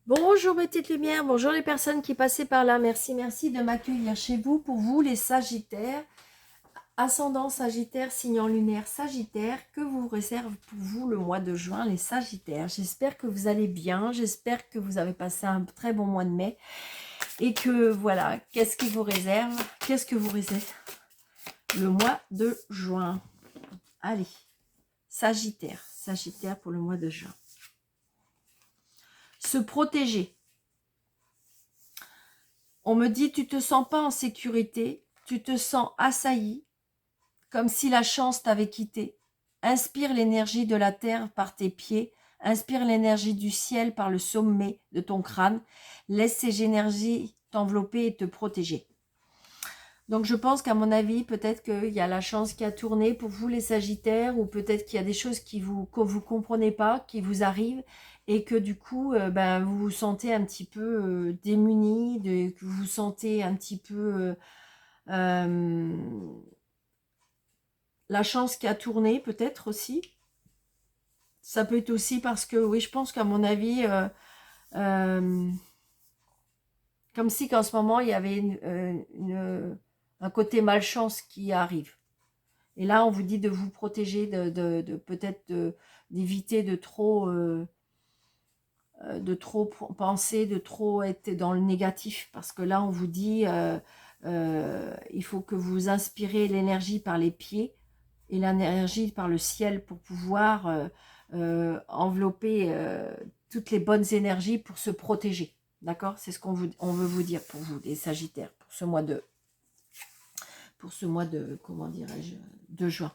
Bonjour mes petites lumières, bonjour les personnes qui passaient par là. Merci, merci de m'accueillir chez vous. Pour vous les Sagittaires, ascendant Sagittaire, signe lunaire Sagittaire, que vous réserve pour vous le mois de juin les Sagittaires. J'espère que vous allez bien, j'espère que vous avez passé un très bon mois de mai et que voilà, qu'est-ce qui vous réserve, qu'est-ce que vous réserve le mois de juin. Allez, Sagittaire, Sagittaire pour le mois de juin. Se protéger. On me dit, tu te sens pas en sécurité, tu te sens assailli, comme si la chance t'avait quitté. Inspire l'énergie de la terre par tes pieds, inspire l'énergie du ciel par le sommet de ton crâne, laisse ces énergies t'envelopper et te protéger. Donc je pense qu'à mon avis, peut-être qu'il y a la chance qui a tourné pour vous les Sagittaires, ou peut-être qu'il y a des choses que vous comprenez pas, qui vous arrivent, et que du coup, vous vous sentez un petit peu démuni, que vous vous sentez un petit peu la chance qui a tourné, peut-être aussi. Ça peut être aussi parce que, oui, je pense qu'à mon avis, euh, comme si qu'en ce moment, il y avait un côté malchance qui arrive. Et là, on vous dit de vous protéger, de peut-être d'éviter de trop penser, de trop être dans le négatif. Parce que là, on vous dit, il faut que vous inspirez l'énergie par les pieds et l'énergie par le ciel pour pouvoir envelopper toutes les bonnes énergies pour se protéger. D'accord? C'est ce on veut vous dire pour vous, les Sagittaires, pour ce mois de, comment dirais-je, de juin.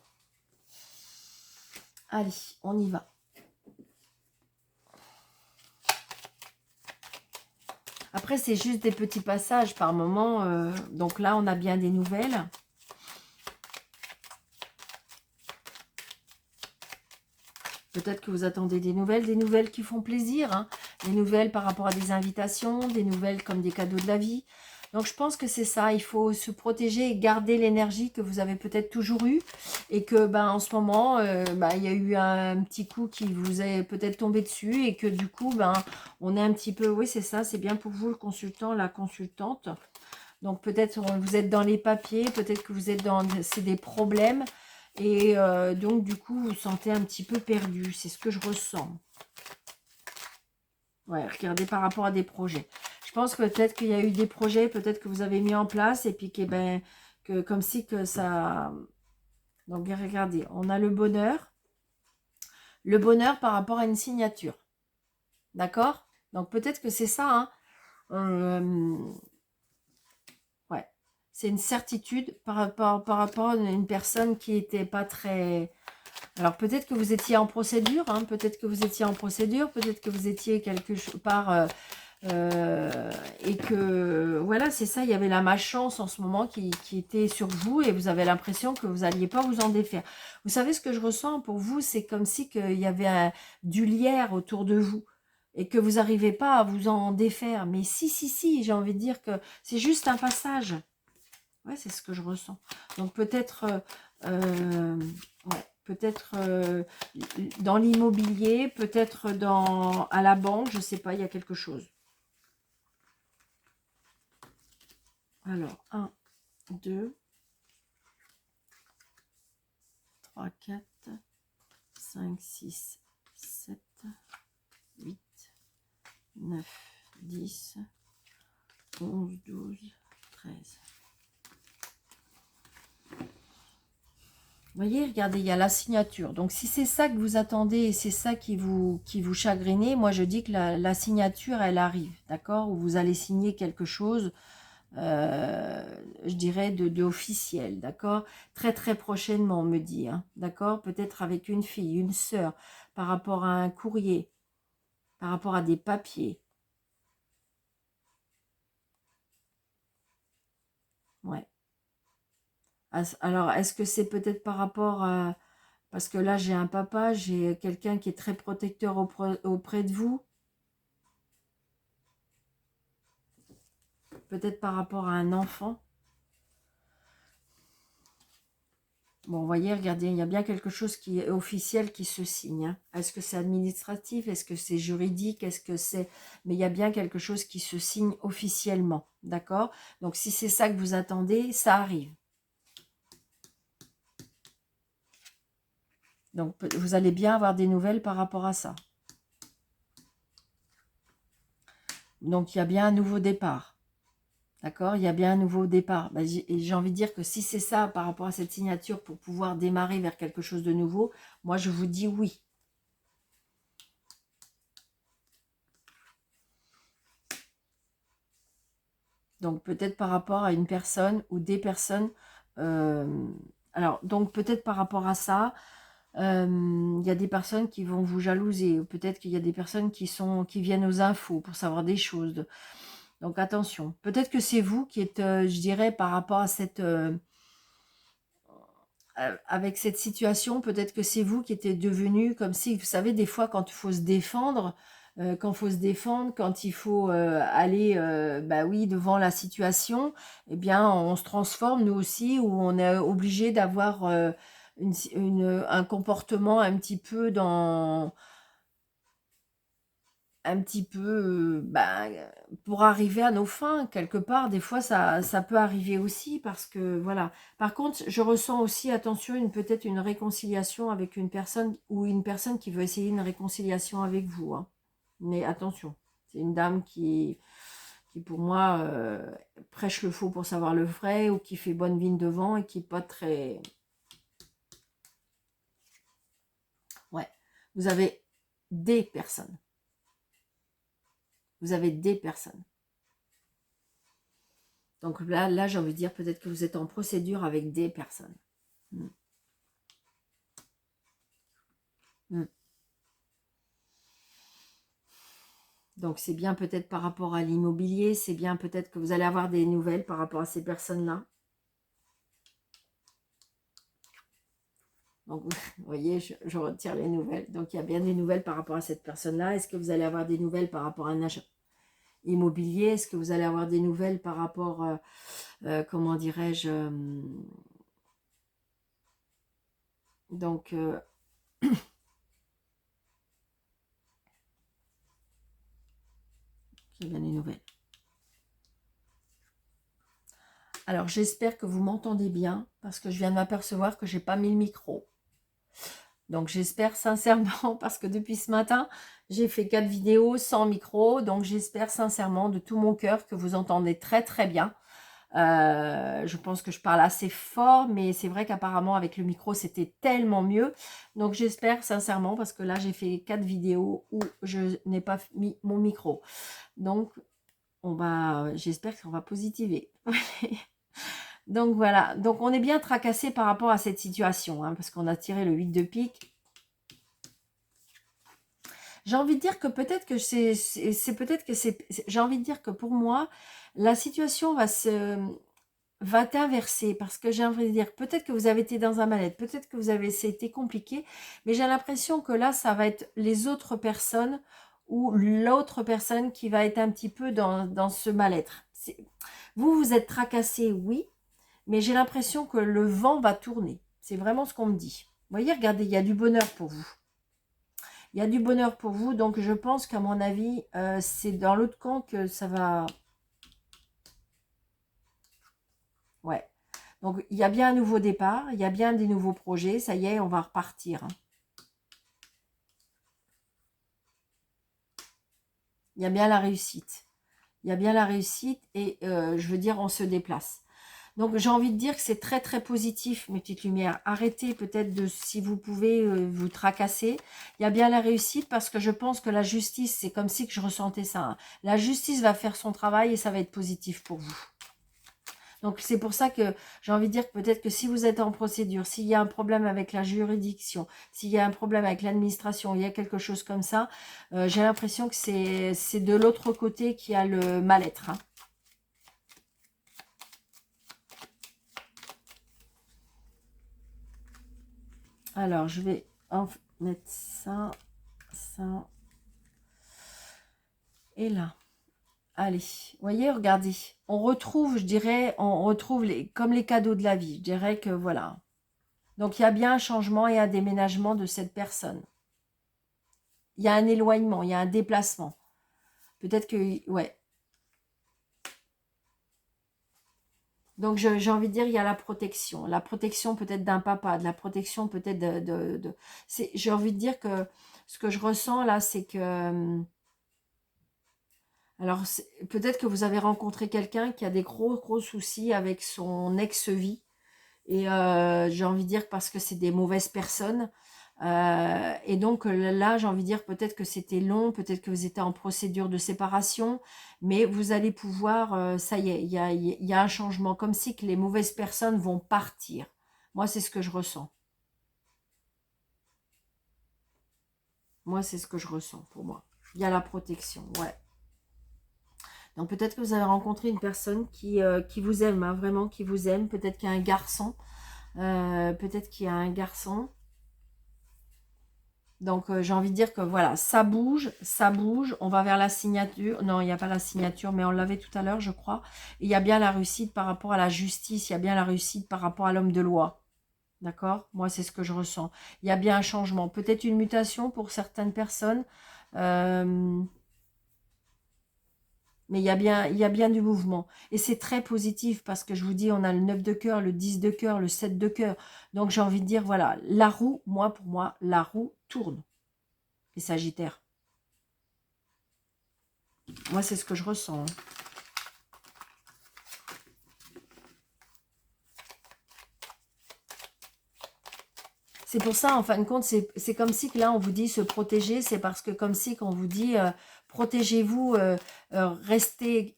Allez, on y va. Après, c'est juste des petits passages par moment. Donc là, on a bien des nouvelles. Peut-être que vous attendez des nouvelles qui font plaisir. Hein. Des nouvelles par rapport à des invitations, des nouvelles comme des cadeaux de la vie. Donc je pense que c'est ça, il faut se protéger et garder l'énergie que vous avez peut-être toujours eue. Et que en ce moment, il y a eu un petit coup qui vous est peut-être tombé dessus. Et que du coup, on est un petit peu, oui c'est ça, c'est bien pour vous le consultant, la consultante. Donc peut-être vous êtes dans les papiers, peut-être que vous êtes dans c'est des problèmes. Et donc du coup, vous vous sentez un petit peu perdu. C'est ce que je ressens. Ouais, regardez par rapport à des projets. Je pense que peut-être qu'il y a eu des projets, peut-être que vous avez mis en place et puis que comme si que ça... Donc regardez, on a le bonheur. Le bonheur par rapport à une signature. D'accord? Donc peut-être que c'est ça. Hein. Ouais. C'est une certitude par rapport à une personne qui n'était pas très... Alors peut-être que vous étiez en procédure, hein, peut-être que vous étiez en procédure, peut-être que vous étiez quelque part... et que voilà, c'est ça, il y avait la malchance en ce moment qui était sur vous et vous avez l'impression que vous n'alliez pas vous en défaire. Vous savez ce que je ressens pour vous, c'est comme si qu'il y avait du lierre autour de vous et que vous n'arrivez pas à vous en défaire. Mais si, j'ai envie de dire que c'est juste un passage. Ouais, c'est ce que je ressens. Donc peut-être ouais, peut-être dans l'immobilier, peut-être à la banque, je ne sais pas, il y a quelque chose. Alors, 1, 2, 3, 4, 5, 6, 7, 8, 9, 10, 11, 12, 13. Vous voyez, regardez, il y a la signature. Donc, si c'est ça que vous attendez et c'est ça qui vous chagrinez, moi, je dis que la signature, elle arrive, d'accord? Où vous allez signer quelque chose, je dirais, de officiel, d'accord? Très, très prochainement, on me dit, hein, d'accord? Peut-être avec une fille, une sœur, par rapport à un courrier, par rapport à des papiers. Ouais. Alors, est-ce que c'est peut-être par rapport à... Parce que là, j'ai un papa, j'ai quelqu'un qui est très protecteur auprès de vous. Peut-être par rapport à un enfant. Bon, vous voyez, regardez, il y a bien quelque chose qui est officiel qui se signe. Hein. Est-ce que c'est administratif? Est-ce que c'est juridique? Est-ce que c'est... Mais il y a bien quelque chose qui se signe officiellement. D'accord? Donc, si c'est ça que vous attendez, ça arrive. Donc, vous allez bien avoir des nouvelles par rapport à ça. Donc, il y a bien un nouveau départ. D'accord? Il y a bien un nouveau départ. Ben, j'ai envie de dire que si c'est ça par rapport à cette signature pour pouvoir démarrer vers quelque chose de nouveau, moi, je vous dis oui. Donc, peut-être par rapport à une personne ou des personnes. Alors, donc, peut-être par rapport à ça, il y a des personnes qui vont vous jalouser. Peut-être qu'il y a des personnes qui viennent aux infos pour savoir des choses. Donc, attention. Peut-être que c'est vous qui êtes, je dirais, par rapport à cette... avec cette situation, peut-être que c'est vous qui étiez devenu comme si, vous savez, des fois, quand il faut se défendre, quand il faut aller, bah oui, devant la situation, eh bien, on se transforme, nous aussi, où on est obligé d'avoir un comportement un petit peu dans un petit peu, bah, pour arriver à nos fins, quelque part, des fois, ça peut arriver aussi, parce que, voilà. Par contre, je ressens aussi, attention, peut-être une réconciliation avec une personne, ou une personne qui veut essayer une réconciliation avec vous, hein. Mais attention, c'est une dame qui pour moi, prêche le faux pour savoir le vrai, ou qui fait bonne vigne devant, et qui n'est pas très... Ouais, vous avez des personnes. Vous avez des personnes. Donc là j'ai envie de dire peut-être que vous êtes en procédure avec des personnes. Mm. Mm. Donc c'est bien peut-être par rapport à l'immobilier, c'est bien peut-être que vous allez avoir des nouvelles par rapport à ces personnes-là. Donc vous voyez, je retire les nouvelles. Donc il y a bien des nouvelles par rapport à cette personne-là. Est-ce que vous allez avoir des nouvelles par rapport à un achat immobilier? Est-ce que vous allez avoir des nouvelles par rapport, comment dirais-je, donc... il y a bien des nouvelles. Alors, j'espère que vous m'entendez bien, parce que je viens de m'apercevoir que je n'ai pas mis le micro. Donc, j'espère sincèrement, parce que depuis ce matin, j'ai fait 4 vidéos sans micro. Donc, j'espère sincèrement de tout mon cœur que vous entendez très très bien. Je pense que je parle assez fort, mais c'est vrai qu'apparemment, avec le micro, c'était tellement mieux. Donc, j'espère sincèrement, parce que là, j'ai fait 4 vidéos où je n'ai pas mis mon micro. Donc, j'espère qu'on va positiver. Donc voilà, donc on est bien tracassé par rapport à cette situation, hein, parce qu'on a tiré le 8 de pique. J'ai envie de dire que peut-être que j'ai envie de dire que pour moi, la situation va t'inverser, parce que j'ai envie de dire, peut-être que vous avez été dans un mal-être, peut-être que c'était compliqué, mais j'ai l'impression que là, ça va être les autres personnes, ou l'autre personne qui va être un petit peu dans ce mal-être. Vous êtes tracassé, oui, mais j'ai l'impression que le vent va tourner. C'est vraiment ce qu'on me dit. Vous voyez, regardez, il y a du bonheur pour vous. Il y a du bonheur pour vous, donc je pense qu'à mon avis, c'est dans l'autre camp que ça va... Ouais. Donc, il y a bien un nouveau départ, il y a bien des nouveaux projets. Ça y est, on va repartir. Il y a bien la réussite. Il y a bien la réussite et je veux dire, on se déplace. Donc, j'ai envie de dire que c'est très, très positif, mes petites lumières. Arrêtez peut-être de, si vous pouvez, vous tracasser. Il y a bien la réussite parce que je pense que la justice, c'est comme si que je ressentais ça, hein. La justice va faire son travail et ça va être positif pour vous. Donc, c'est pour ça que j'ai envie de dire que peut-être que si vous êtes en procédure, s'il y a un problème avec la juridiction, s'il y a un problème avec l'administration, il y a quelque chose comme ça, j'ai l'impression que c'est de l'autre côté qu'il y a le mal-être, hein. Alors, je vais en mettre ça, ça, et là. Allez, vous voyez, regardez. On retrouve, je dirais, on retrouve comme les cadeaux de la vie. Je dirais que voilà. Donc, il y a bien un changement et un déménagement de cette personne. Il y a un éloignement, il y a un déplacement. Peut-être que, ouais. Donc, j'ai envie de dire, il y a la protection. La protection peut-être d'un papa, de la protection peut-être j'ai envie de dire que ce que je ressens là, c'est que... Alors, peut-être que vous avez rencontré quelqu'un qui a des gros soucis avec son ex-vie. Et j'ai envie de dire parce que c'est des mauvaises personnes. Et donc là, j'ai envie de dire peut-être que c'était long, peut-être que vous étiez en procédure de séparation, mais vous allez pouvoir, ça y est, il y a un changement, comme si que les mauvaises personnes vont partir. Moi, c'est ce que je ressens. Moi, c'est ce que je ressens pour moi. Il y a la protection, ouais. Donc peut-être que vous avez rencontré une personne qui vous aime, hein, vraiment qui vous aime. Peut-être qu'il y a un garçon. Peut-être qu'il y a un garçon. Donc j'ai envie de dire que voilà, ça bouge, on va vers la signature. Non, il n'y a pas la signature, mais on l'avait tout à l'heure, je crois. Et il y a bien la réussite par rapport à la justice, il y a bien la réussite par rapport à l'homme de loi. D'accord? Moi, c'est ce que je ressens. Il y a bien un changement, peut-être une mutation pour certaines personnes. Euh, Mais il y a bien du mouvement. Et c'est très positif parce que je vous dis, on a le 9 de cœur, le 10 de cœur, le 7 de cœur. Donc j'ai envie de dire, voilà, la roue, pour moi, la roue tourne. Les Sagittaires. Moi, c'est ce que je ressens. Hein. C'est pour ça, en fin de compte, c'est comme si que là, on vous dit se protéger, c'est parce que comme si qu'on vous dit protégez-vous, restez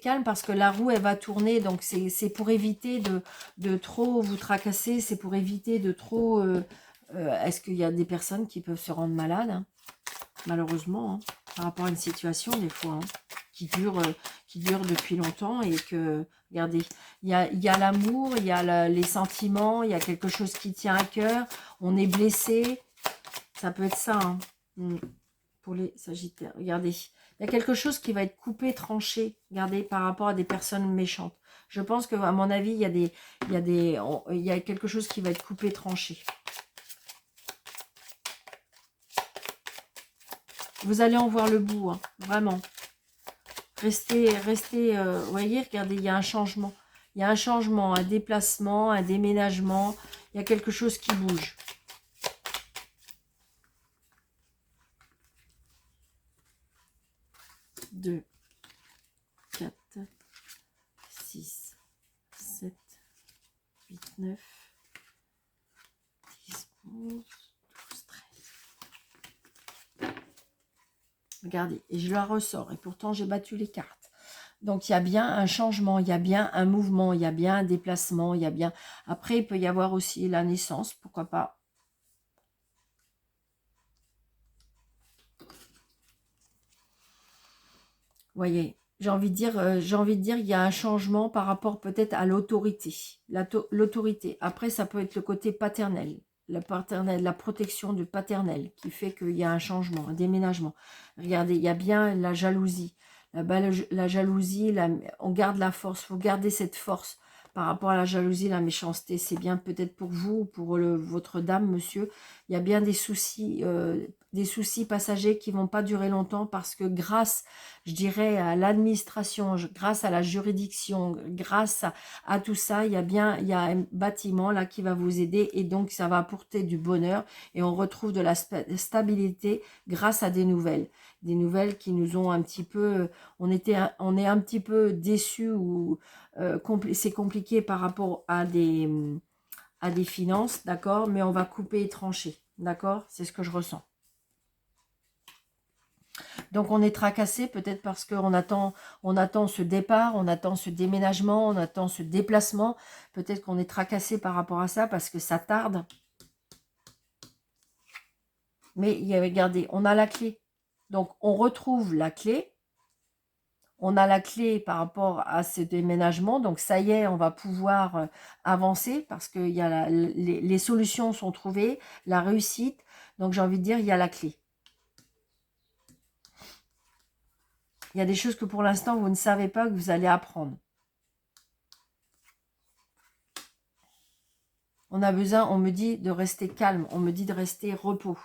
calme parce que la roue, elle va tourner. Donc, c'est pour éviter de trop vous tracasser, c'est pour éviter de trop... Est-ce qu'il y a des personnes qui peuvent se rendre malades, hein, malheureusement, hein, par rapport à une situation, des fois, hein, qui dure depuis longtemps et que... Regardez, il y a l'amour, il y a les sentiments, il y a quelque chose qui tient à cœur, on est blessé, ça peut être ça, hein, pour les Sagittaires. Regardez, il y a quelque chose qui va être coupé, tranché, regardez, par rapport à des personnes méchantes. Je pense que, à mon avis, il y a quelque chose qui va être coupé, tranché. Vous allez en voir le bout, hein, vraiment. Restez, vous voyez, regardez, il y a un changement. Il y a un changement, un déplacement, un déménagement. Il y a quelque chose qui bouge. Deux, 4, 6, 7, 8, 9, 10, 11, 12, 13. Regardez, et je la ressors. Et pourtant, j'ai battu les cartes. Donc, il y a bien un changement, il y a bien un mouvement, il y a bien un déplacement, il y a bien... Après, il peut y avoir aussi la naissance, pourquoi pas. Vous voyez, j'ai envie de dire, il y a un changement par rapport peut-être à l'autorité. L'autorité. Après, ça peut être le côté paternel. La protection du paternel qui fait qu'il y a un changement, un déménagement. Regardez, il y a bien la jalousie. La jalousie, on garde la force. Il faut garder cette force par rapport à la jalousie, la méchanceté. C'est bien peut-être pour vous ou pour votre dame, monsieur. Il y a bien des soucis passagers qui ne vont pas durer longtemps parce que grâce, je dirais, à l'administration, grâce à la juridiction, grâce à tout ça, il y a un bâtiment là qui va vous aider et donc ça va apporter du bonheur et on retrouve de la stabilité grâce à des nouvelles qui nous ont un petit peu, on est un petit peu déçus ou c'est compliqué par rapport à des finances, d'accord, mais on va couper et trancher, d'accord, c'est ce que je ressens. Donc on est tracassé peut-être parce qu'on attend ce départ, on attend ce déménagement, on attend ce déplacement. Peut-être qu'on est tracassé par rapport à ça parce que ça tarde. Mais regardez, on a la clé. Donc on retrouve la clé. On a la clé par rapport à ce déménagement. Donc ça y est, on va pouvoir avancer parce que les solutions sont trouvées, la réussite. Donc j'ai envie de dire, il y a la clé. Il y a des choses que pour l'instant, vous ne savez pas que vous allez apprendre. On On a besoin, on me dit de rester calme, on me dit de rester repos.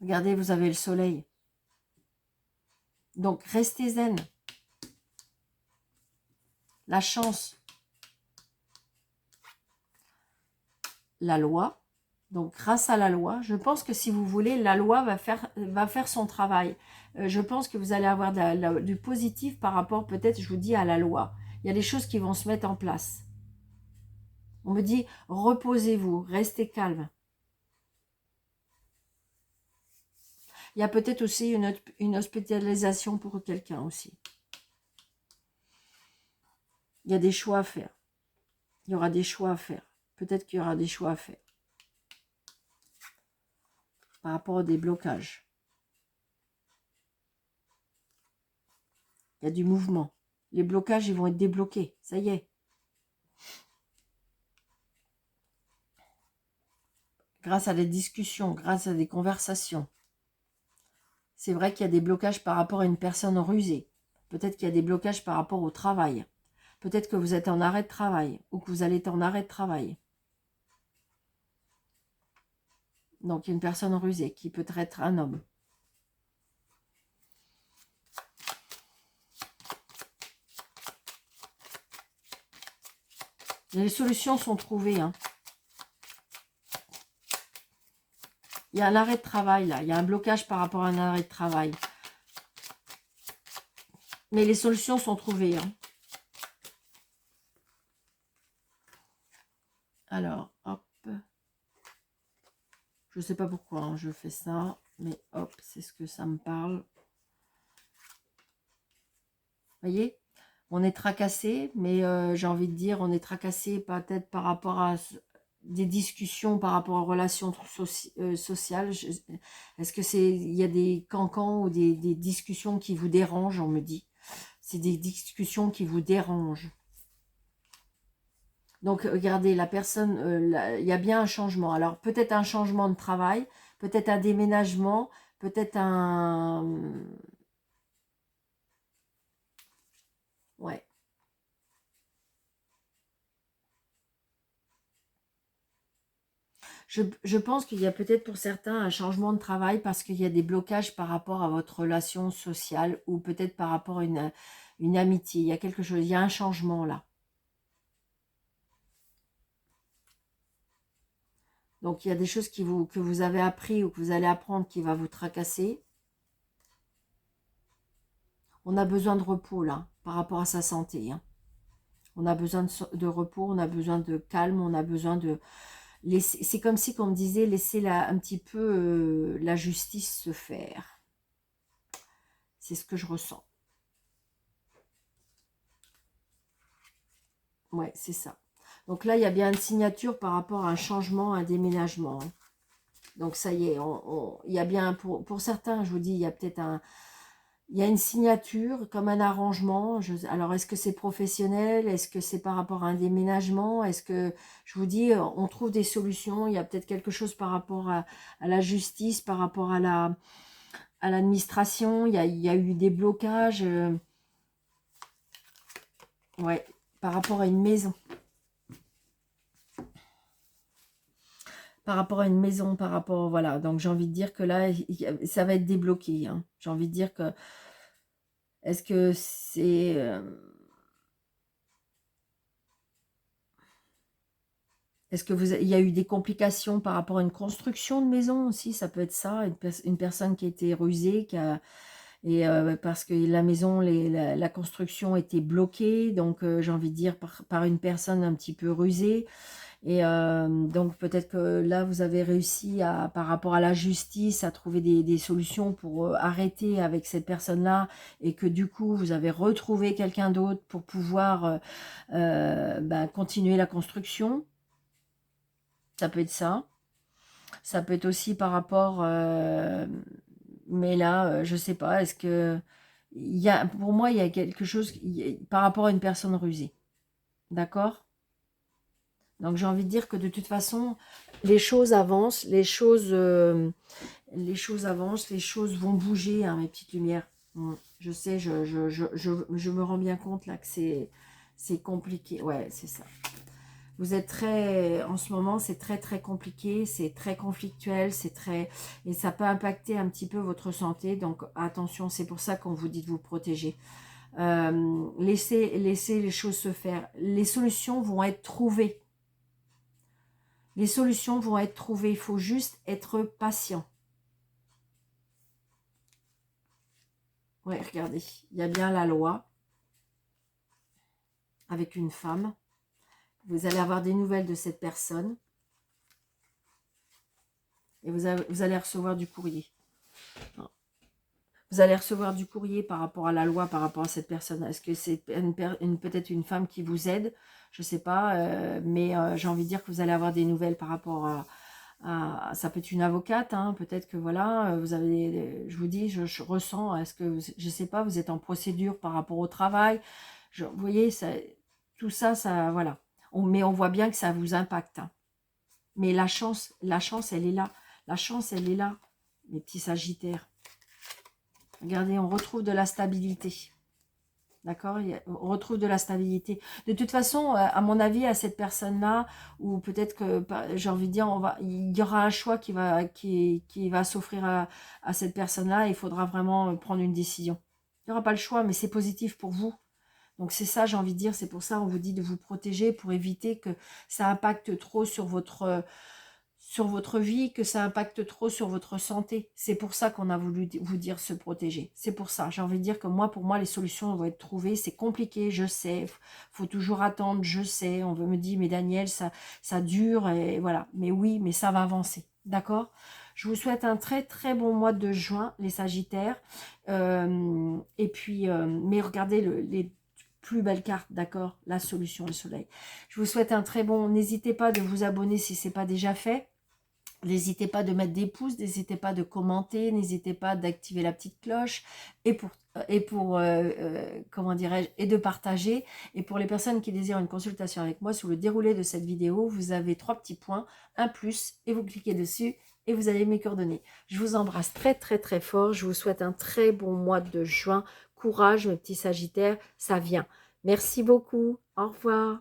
Regardez, vous avez le soleil. Donc, restez zen. La chance. La loi. Donc, grâce à la loi, je pense que si vous voulez, la loi va faire son travail. Je pense que vous allez avoir du positif par rapport, peut-être, je vous dis, à la loi. Il y a des choses qui vont se mettre en place. On me dit, reposez-vous, restez calme. Il y a peut-être aussi une hospitalisation pour quelqu'un aussi. Il y a des choix à faire. Il y aura des choix à faire. Peut-être qu'il y aura des choix à faire. Par rapport à des blocages. Il y a du mouvement. Les blocages, ils vont être débloqués. Ça y est. Grâce à des discussions, grâce à des conversations. C'est vrai qu'il y a des blocages par rapport à une personne rusée. Peut-être qu'il y a des blocages par rapport au travail. Peut-être que vous êtes en arrêt de travail ou que vous allez être en arrêt de travail. Donc, une personne rusée qui peut être un homme. Les solutions sont trouvées. Hein. Il y a un arrêt de travail là. Il y a un blocage par rapport à un arrêt de travail. Mais les solutions sont trouvées. Hein. Alors, hop. Je ne sais pas pourquoi hein, je fais ça. Mais hop, c'est ce que ça me parle. Vous voyez, on est tracassé. Mais j'ai envie de dire, on est tracassé peut-être par rapport à des discussions par rapport aux relations sociales. Est-ce que il y a des cancans ou des discussions qui vous dérangent, on me dit. C'est des discussions qui vous dérangent. Donc, regardez, la personne, il y a bien un changement. Alors, peut-être un changement de travail, peut-être un déménagement, peut-être un... Ouais. Je pense qu'il y a peut-être pour certains un changement de travail parce qu'il y a des blocages par rapport à votre relation sociale ou peut-être par rapport à une amitié. Il y a quelque chose, il y a un changement là. Donc, il y a des choses que vous avez appris ou que vous allez apprendre qui va vous tracasser. On a besoin de repos, là, par rapport à sa santé. Hein. On a besoin de repos, on a besoin de calme, on a besoin de... C'est comme si, qu'on me disait, laisser un petit peu la justice se faire. C'est ce que je ressens. Ouais, c'est ça. Donc là, il y a bien une signature par rapport à un changement, un déménagement. Hein. Donc ça y est, il y a bien, pour certains, je vous dis, il y a peut-être il y a une signature comme un arrangement. Alors, est-ce que c'est professionnel? Est-ce que c'est par rapport à un déménagement? Est-ce que, je vous dis, on trouve des solutions? Il y a peut-être quelque chose par rapport à la justice, par rapport à l'administration. Il y a eu des blocages. Ouais, par rapport à une maison. Par rapport à une maison, par rapport, voilà. Donc, j'ai envie de dire que là, ça va être débloqué. Hein. J'ai envie de dire que, est-ce que c'est... est-ce que il y a eu des complications par rapport à une construction de maison aussi? Ça peut être ça, une personne qui a été rusée, parce que la maison, la construction était bloquée, donc j'ai envie de dire par une personne un petit peu rusée. Et donc peut-être que là, vous avez réussi, par rapport à la justice, à trouver des solutions pour arrêter avec cette personne-là, et que du coup, vous avez retrouvé quelqu'un d'autre pour pouvoir continuer la construction. Ça peut être ça. Ça peut être aussi par rapport... mais là, je sais pas, est-ce que... pour moi, il y a quelque chose par rapport à une personne rusée. D'accord? Donc, j'ai envie de dire que de toute façon, les choses avancent, les choses avancent, les choses vont bouger, hein, mes petites lumières. Je sais, je me rends bien compte là que c'est compliqué. Ouais, c'est ça. Vous êtes très, en ce moment, c'est très très compliqué, c'est très conflictuel, et ça peut impacter un petit peu votre santé. Donc attention, c'est pour ça qu'on vous dit de vous protéger. Laissez les choses se faire. Les solutions vont être trouvées. Les solutions vont être trouvées. Il faut juste être patient. Ouais, regardez, il y a bien la loi avec une femme. Vous allez avoir des nouvelles de cette personne et vous allez recevoir du courrier. Vous allez recevoir du courrier par rapport à la loi, par rapport à cette personne. Est-ce que c'est peut-être une femme qui vous aide? Je ne sais pas, mais j'ai envie de dire que vous allez avoir des nouvelles par rapport ça peut être une avocate, hein, peut-être que voilà, vous avez, je vous dis, je ressens, est-ce que, je ne sais pas, vous êtes en procédure par rapport au travail, vous voyez, tout ça, voilà. Mais on voit bien que ça vous impacte, hein. Mais la chance, elle est là. La chance, elle est là, mes petits sagittaires. Regardez, on retrouve de la stabilité. D'accord? On retrouve de la stabilité. De toute façon, à mon avis, à cette personne-là, ou peut-être que, j'ai envie de dire, il y aura un choix qui va s'offrir à cette personne-là. Il faudra vraiment prendre une décision. Il n'y aura pas le choix, mais c'est positif pour vous. Donc c'est ça, j'ai envie de dire, c'est pour ça on vous dit de vous protéger pour éviter que ça impacte trop sur votre vie, que ça impacte trop sur votre santé. C'est pour ça qu'on a voulu vous dire se protéger. C'est pour ça. J'ai envie de dire que pour moi, les solutions vont être trouvées. C'est compliqué, je sais. Faut toujours attendre, je sais. On me dit, mais Daniel, ça dure, et voilà. Mais oui, mais ça va avancer. D'accord? Je vous souhaite un très très bon mois de juin, les Sagittaires. Et puis, mais regardez les plus belles cartes, d'accord? La solution, le soleil. Je vous souhaite un très bon... N'hésitez pas de vous abonner si ce n'est pas déjà fait. N'hésitez pas de mettre des pouces, n'hésitez pas de commenter, n'hésitez pas d'activer la petite cloche comment dirais-je, et de partager. Et pour les personnes qui désirent une consultation avec moi, sous le déroulé de cette vidéo, vous avez 3 petits points, un plus, et vous cliquez dessus et vous avez mes coordonnées. Je vous embrasse très très très fort. Je vous souhaite un très bon mois de juin. Courage mes petits Sagittaires, ça vient. Merci beaucoup. Au revoir.